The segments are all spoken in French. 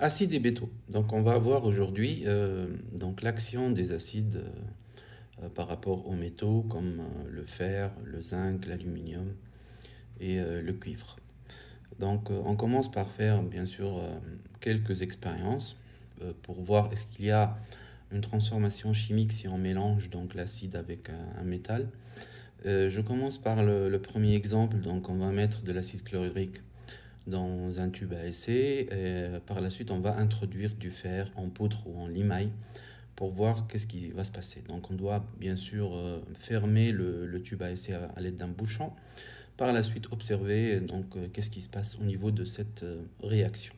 Acides et métaux. Donc on va voir aujourd'hui l'action des acides par rapport aux métaux comme le fer, le zinc, l'aluminium et le cuivre. Donc on commence par faire bien sûr quelques expériences pour voir est-ce qu'il y a une transformation chimique si on mélange donc l'acide avec un métal. Je commence par le premier exemple. Donc on va mettre de l'acide chlorhydrique dans un tube à essai et par la suite on va introduire du fer en poudre ou en limaille pour voir qu'est-ce qui va se passer. Donc on doit bien sûr fermer le tube à essai à l'aide d'un bouchon. Par la suite observer qu'est-ce qui se passe au niveau de cette réaction.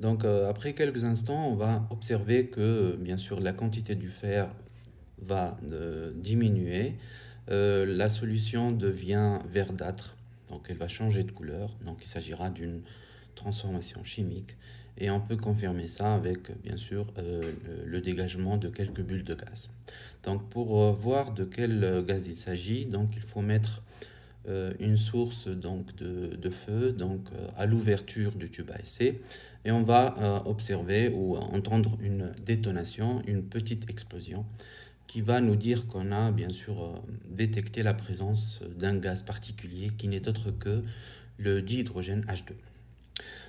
Donc après quelques instants on va observer que bien sûr la quantité du fer va diminuer. La solution devient verdâtre, donc elle va changer de couleur, donc il s'agira d'une transformation chimique et on peut confirmer ça avec bien sûr le dégagement de quelques bulles de gaz. Donc pour voir de quel gaz il s'agit, donc il faut mettre une source de feu à l'ouverture du tube à essai et on va observer ou entendre une détonation, une petite explosion qui va nous dire qu'on a bien sûr détecté la présence d'un gaz particulier qui n'est autre que le dihydrogène H2.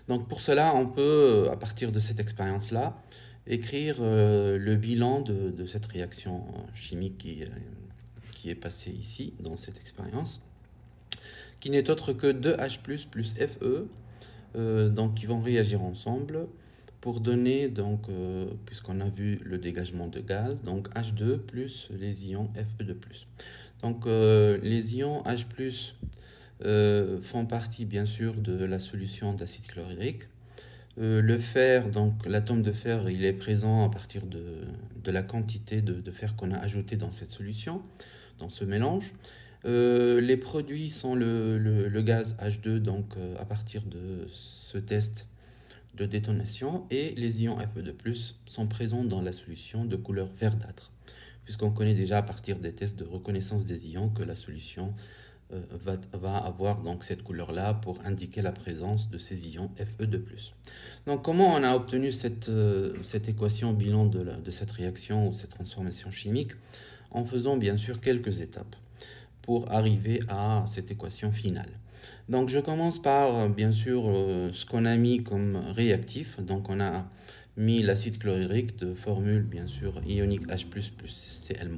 Donc pour cela, on peut, à partir de cette expérience-là, écrire le bilan de cette réaction chimique qui est passée ici, dans cette expérience, qui n'est autre que 2H+, plus Fe, qui vont réagir ensemble pour donner, puisqu'on a vu le dégagement de gaz, donc H2 plus les ions Fe2+. Donc les ions H+, font partie bien sûr de la solution d'acide chlorhydrique. Le fer, donc l'atome de fer, il est présent à partir de la quantité de fer qu'on a ajouté dans cette solution, dans ce mélange. Les produits sont le gaz H2, à partir de ce test de détonation, et les ions Fe2+ sont présents dans la solution de couleur verdâtre, puisqu'on connaît déjà à partir des tests de reconnaissance des ions que la solution va avoir donc cette couleur-là pour indiquer la présence de ces ions Fe2+. Donc comment on a obtenu cette équation bilan de cette réaction ou cette transformation chimique? En faisant bien sûr quelques étapes pour arriver à cette équation finale. Donc je commence par bien sûr ce qu'on a mis comme réactif. Donc on a mis l'acide chlorhydrique de formule bien sûr ionique H++ plus Cl-,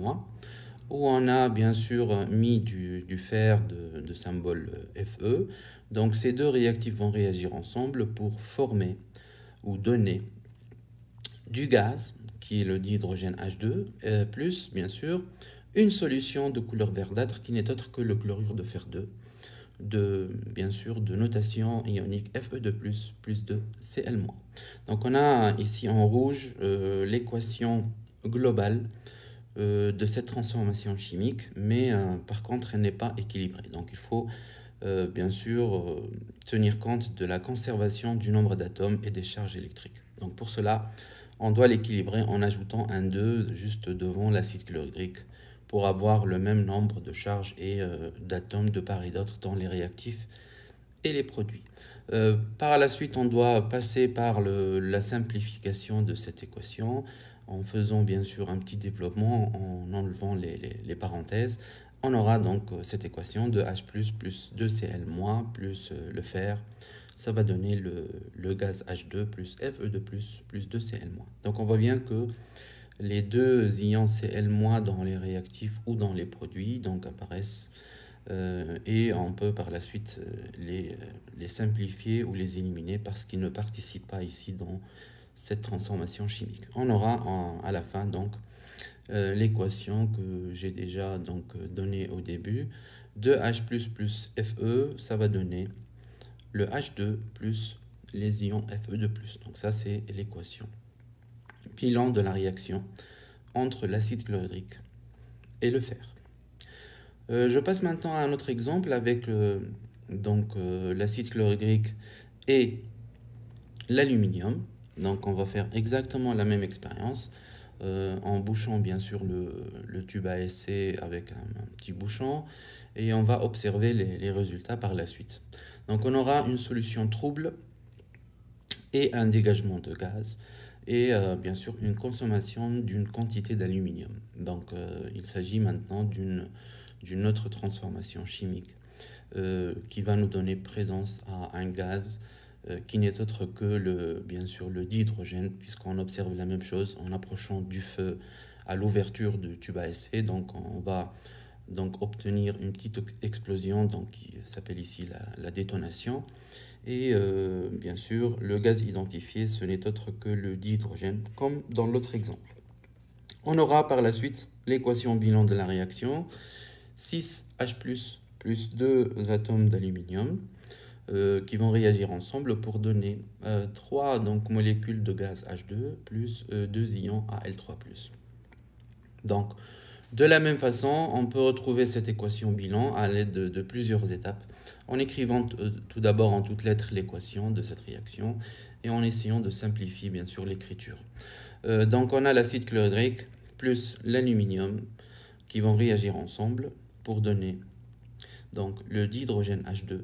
où on a bien sûr mis du fer de symbole Fe. Donc ces deux réactifs vont réagir ensemble pour former ou donner du gaz, qui est le dihydrogène H2, plus bien sûr une solution de couleur verdâtre qui n'est autre que le chlorure de fer 2, bien sûr de notation ionique Fe2+, plus 2 Cl-. Donc on a ici en rouge l'équation globale de cette transformation chimique, mais par contre elle n'est pas équilibrée. Donc il faut bien sûr tenir compte de la conservation du nombre d'atomes et des charges électriques. Donc pour cela, on doit l'équilibrer en ajoutant un 2 juste devant l'acide chlorhydrique pour avoir le même nombre de charges et d'atomes de part et d'autre dans les réactifs et les produits. Par la suite, on doit passer par la simplification de cette équation en faisant bien sûr un petit développement, en enlevant les parenthèses. On aura donc cette équation de H+, plus 2Cl-, plus le fer. Ça va donner le gaz H2 plus Fe2+, plus 2Cl-. Donc on voit bien que les deux ions Cl- dans les réactifs ou dans les produits apparaissent et on peut par la suite les simplifier ou les éliminer parce qu'ils ne participent pas ici dans cette transformation chimique. On aura à la fin l'équation que j'ai déjà donnée au début. 2H++ plus Fe, ça va donner le H2 plus les ions Fe2+. Donc ça c'est l'équation. Bilan de la réaction entre l'acide chlorhydrique et le fer. Je passe maintenant à un autre exemple avec l'acide chlorhydrique et l'aluminium. Donc on va faire exactement la même expérience en bouchant bien sûr le tube à essai avec un petit bouchon et on va observer les résultats par la suite. Donc on aura une solution trouble et un dégagement de gaz et bien sûr une consommation d'une quantité d'aluminium. Donc il s'agit maintenant d'une autre transformation chimique qui va nous donner présence à un gaz qui n'est autre que bien sûr le dihydrogène, puisqu'on observe la même chose en approchant du feu à l'ouverture du tube à essai. Donc on va donc obtenir une petite explosion donc, qui s'appelle ici la détonation. Et bien sûr, le gaz identifié, ce n'est autre que le dihydrogène, comme dans l'autre exemple. On aura par la suite l'équation bilan de la réaction, 6H+, plus 2 atomes d'aluminium, qui vont réagir ensemble pour donner 3 donc, molécules de gaz H2 plus 2 ions Al3+. Donc, de la même façon, on peut retrouver cette équation bilan à l'aide de plusieurs étapes, en écrivant tout d'abord en toutes lettres l'équation de cette réaction et en essayant de simplifier bien sûr l'écriture. Donc on a l'acide chlorhydrique plus l'aluminium qui vont réagir ensemble pour donner donc le dihydrogène H2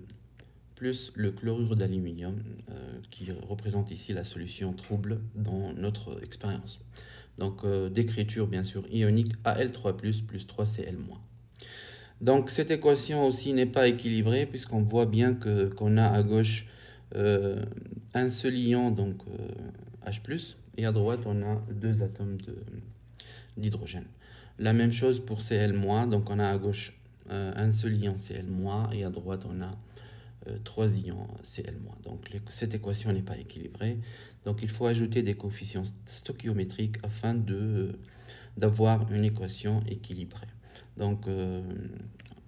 plus le chlorure d'aluminium qui représente ici la solution trouble dans notre expérience. Donc d'écriture bien sûr ionique Al3+, plus 3Cl-. Donc cette équation aussi n'est pas équilibrée puisqu'on voit bien qu'on a à gauche un seul ion, donc H+, et à droite on a 2 atomes d'hydrogène. La même chose pour Cl-, donc on a à gauche un seul ion Cl-, et à droite on a 3 ions Cl-. Donc cette équation n'est pas équilibrée. Donc il faut ajouter des coefficients stoichiométriques afin d'avoir une équation équilibrée. Donc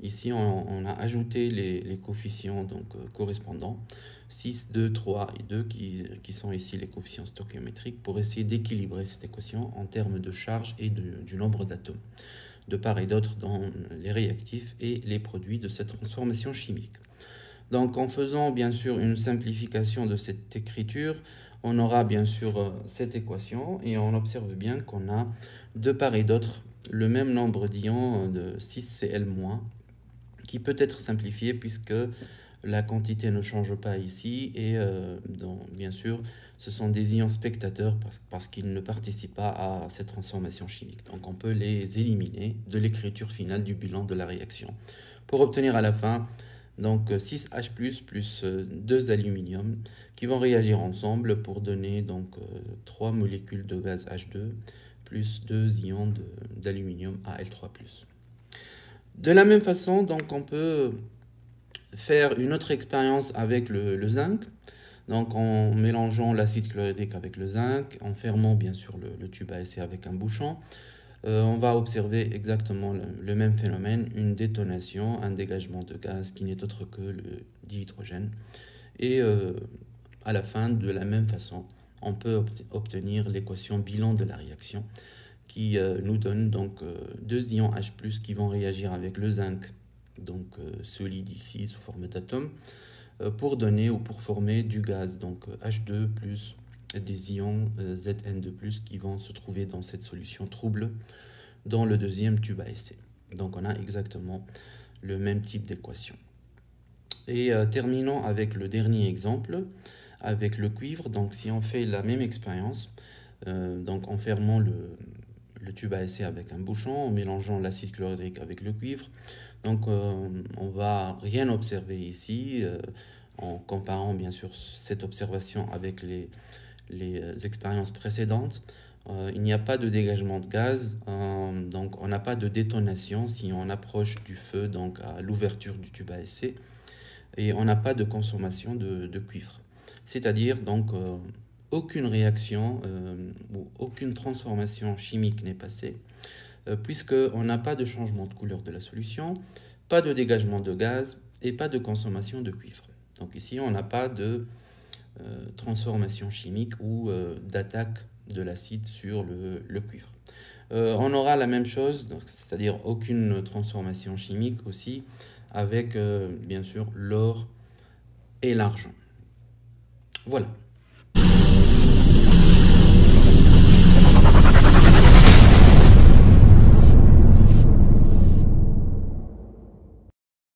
ici on a ajouté les coefficients donc, correspondants, 6, 2, 3 et 2 qui sont ici les coefficients stoichiométriques pour essayer d'équilibrer cette équation en termes de charge et du nombre d'atomes de part et d'autre dans les réactifs et les produits de cette transformation chimique. Donc en faisant bien sûr une simplification de cette écriture, on aura bien sûr cette équation et on observe bien qu'on a de part et d'autre le même nombre d'ions de 6Cl-, qui peut être simplifié puisque la quantité ne change pas ici et donc, bien sûr ce sont des ions spectateurs parce qu'ils ne participent pas à cette transformation chimique. Donc on peut les éliminer de l'écriture finale du bilan de la réaction pour obtenir à la fin donc 6H+, plus 2 aluminium qui vont réagir ensemble pour donner donc 3 molécules de gaz H2 plus 2 ions d'aluminium Al3+. De la même façon, donc on peut faire une autre expérience avec le zinc, donc en mélangeant l'acide chlorhydrique avec le zinc, en fermant bien sûr le tube à essai avec un bouchon. On va observer exactement le même phénomène, une détonation, un dégagement de gaz qui n'est autre que le dihydrogène. Et à la fin, de la même façon, on peut obtenir l'équation bilan de la réaction qui nous donne donc 2 ions H+, qui vont réagir avec le zinc, donc solide ici sous forme d'atome, pour donner ou pour former du gaz, donc H2 plus des ions Zn2+, qui vont se trouver dans cette solution trouble dans le deuxième tube à essai. Donc on a exactement le même type d'équation. Et terminons avec le dernier exemple, avec le cuivre. Donc si on fait la même expérience, donc en fermant le tube à essai avec un bouchon, en mélangeant l'acide chlorhydrique avec le cuivre, donc on va rien observer ici, en comparant bien sûr cette observation avec les expériences précédentes. Il n'y a pas de dégagement de gaz, donc on n'a pas de détonation si on approche du feu, donc à l'ouverture du tube à essai, et on n'a pas de consommation de cuivre. C'est-à-dire donc aucune réaction ou aucune transformation chimique n'est passée, puisqu'on n'a pas de changement de couleur de la solution, pas de dégagement de gaz et pas de consommation de cuivre. Donc ici on n'a pas de transformation chimique ou d'attaque de l'acide sur le cuivre. On aura la même chose, c'est-à-dire aucune transformation chimique aussi avec bien sûr l'or et l'argent. Voilà.